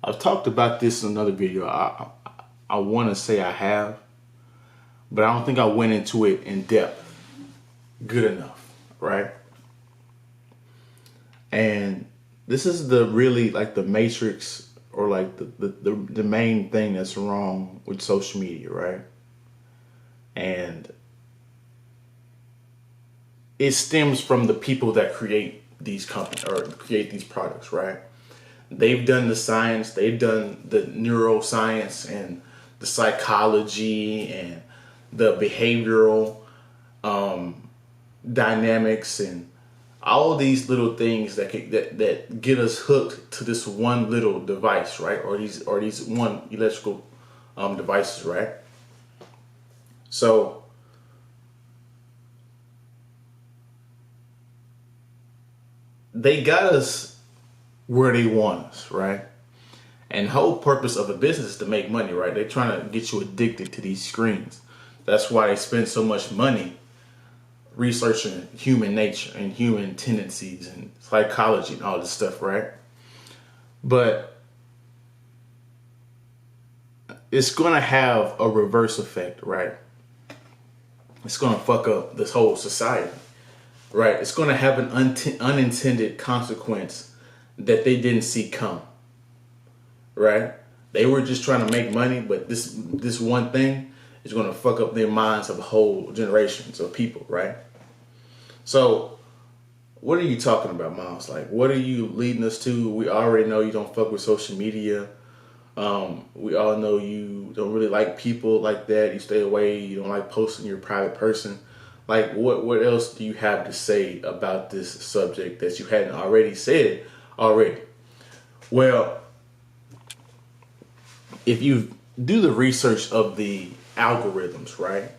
I've talked about this in another video. I want to say I have, but I don't think I went into it in depth good enough, right? And this is the really like the matrix, or like the main thing that's wrong with social media, right? And it stems from the people that create these companies or create these products, right? They've done the science, they've done the neuroscience and the psychology and the behavioral dynamics and all of these little things that get us hooked to this one little device, right? Or these one electrical devices, right? So they got us where they want us, right? And the whole purpose of a business is to make money, right? They're trying to get you addicted to these screens. That's why they spend so much money researching human nature and human tendencies and psychology and all this stuff, right? But it's going to have a reverse effect, right? It's going to fuck up this whole society, right? It's going to have an unintended consequence that they didn't see come, right? They were just trying to make money, but this one thing is going to fuck up their minds of whole generations of people, right? So what are you talking about, Miles? Like, what are you leading us to? We already know you don't fuck with social media. We all know you don't really like people like that. You stay away. You don't like posting your private person. Like, what else do you have to say about this subject that you hadn't already said already? Well, if you do the research of the algorithms, right?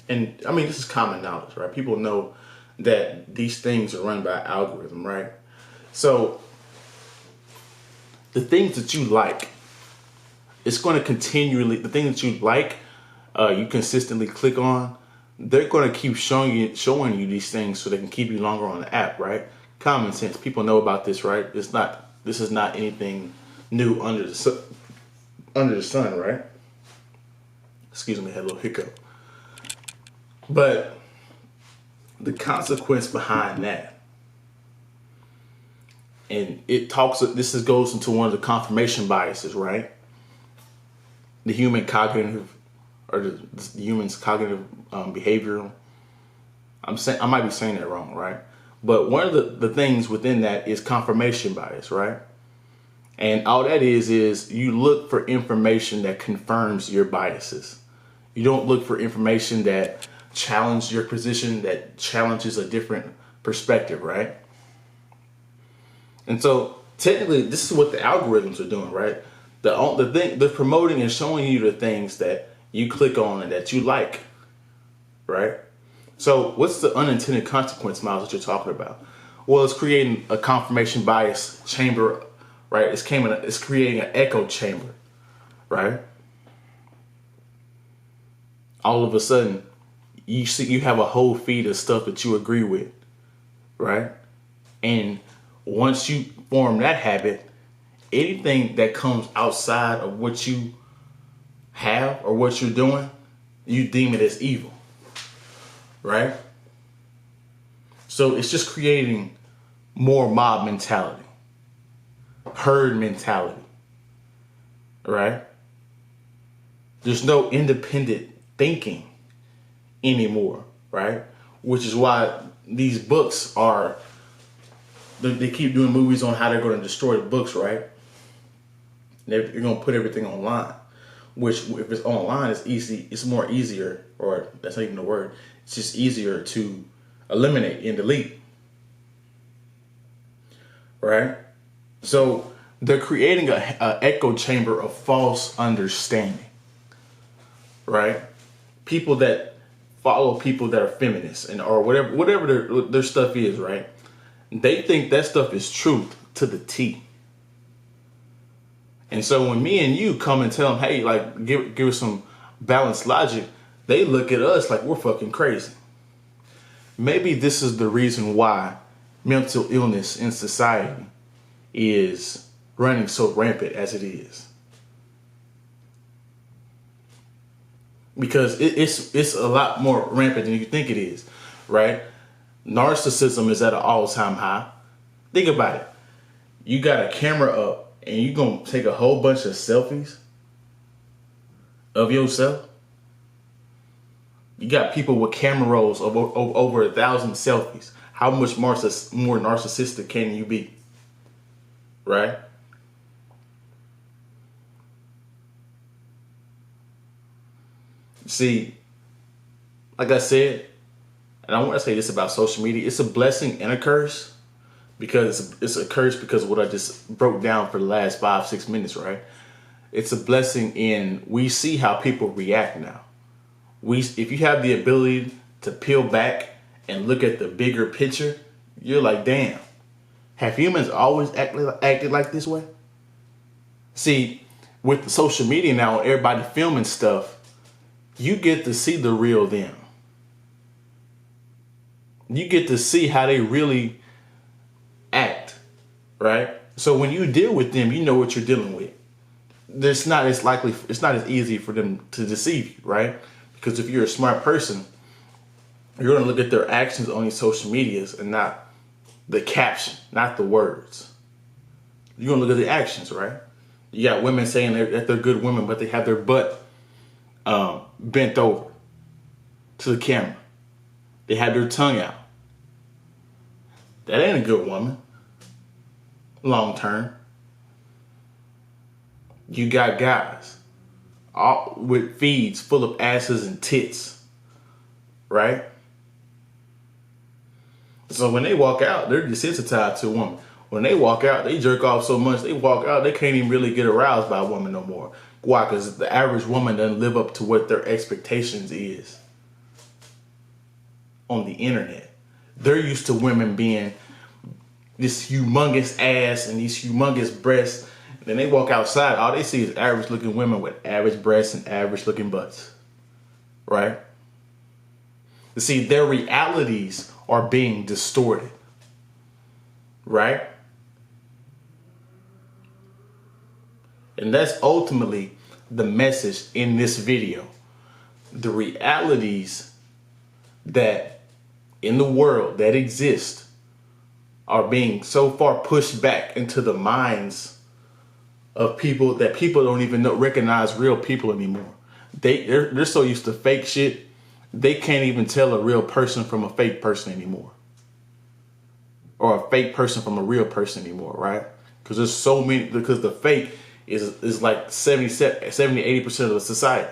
And I mean, this is common knowledge, right? People know that these things are run by algorithm, right? So the things that you like, it's going to continually, the things that you like, you consistently click on, they're going to keep showing you these things so they can keep you longer on the app, right? Common sense. People know about this, right? This is not anything new under the sun, right? Excuse me, I had a little hiccup. But the consequence behind that, and goes into one of the confirmation biases, right? The human cognitive, or the human's cognitive behavioral. I might be saying that wrong, right? But one of the things within that is confirmation bias, right? And all that is you look for information that confirms your biases. You don't look for information that challenges your position, that challenges a different perspective, right? And so technically, this is what the algorithms are doing, right? They're promoting and showing you the things that you click on and that you like, right? So what's the unintended consequence, Miles, that you're talking about? Well, it's creating a confirmation bias chamber, right? It's creating an echo chamber, right? All of a sudden, you have a whole feed of stuff that you agree with, right? And once you form that habit, anything that comes outside of what you have or what you're doing, you deem it as evil, right? So it's just creating more mob mentality, herd mentality, right? There's no independent thinking anymore, right? Which is why these books they keep doing movies on how they're going to destroy the books, right? They're going to put everything online, which if it's online, it's easy. It's more easier, or that's not even the word. It's just easier to eliminate and delete, right? So they're creating a echo chamber of false understanding, right? People that follow people that are feminists or whatever their stuff is, right? They think that stuff is truth to the T. And so when me and you come and tell them, hey, like, give us some balanced logic, they look at us like we're fucking crazy. Maybe this is the reason why mental illness in society is running so rampant as it is. Because it's a lot more rampant than you think it is, right? Narcissism is at an all-time high. Think about it. You got a camera up and you gonna take a whole bunch of selfies of yourself. You got people with camera rolls of over 1,000 selfies. How much more narcissistic can you be? Right? See, like I said, and I want to say this about social media, it's a blessing and a curse, because it's a curse because of what I just broke down for the last 5-6 minutes, right? It's a blessing in we see how people react now. If you have the ability to peel back and look at the bigger picture, you're like, damn, have humans always acted like this way? See, with the social media now, everybody filming stuff, you get to see the real them. You get to see how they really act, right? So when you deal with them, you know what you're dealing with. It's not as easy for them to deceive you, right? Because if you're a smart person, you're going to look at their actions on these social medias and not the caption, not the words. You're going to look at the actions, right? You got women saying that they're good women, but they have their butt bent over to the camera. They have their tongue out. That ain't a good woman. Long term. You got guys all with feeds full of asses and tits, right? So when they walk out, they're desensitized to a woman. When they walk out, they jerk off so much, they walk out, they can't even really get aroused by a woman no more. Why? Because the average woman doesn't live up to what their expectations is on the internet. They're used to women being this humongous ass and these humongous breasts. And then they walk outside, all they see is average looking women with average breasts and average looking butts. Right? You see, their realities are being distorted. Right? And that's ultimately the message in this video. The realities that in the world that exist are being so far pushed back into the minds of people that people don't even recognize real people anymore. They're so used to fake shit, they can't even tell a real person from a fake person anymore. Or a fake person from a real person anymore, right? Because there's so many, because the fake is like 70-80% of the society,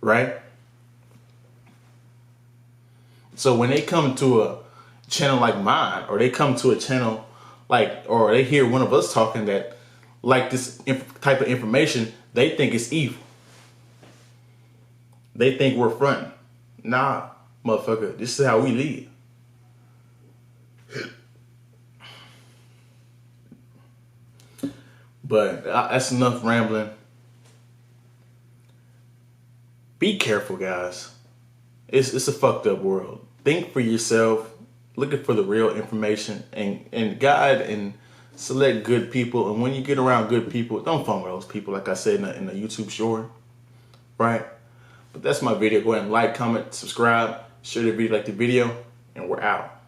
right? So when they come to a channel like mine, or they come to a channel like, or they hear one of us talking that like this type of information, they think it's evil. They think we're fronting. Nah, motherfucker, this is how we live. But that's enough rambling. Be careful, guys. It's a fucked up world. Think for yourself. Looking for the real information and guide and select good people. And when you get around good people, don't phone with those people, like I said in the YouTube short. Right? But that's my video. Go ahead and like, comment, subscribe, share the video, like the video, and we're out.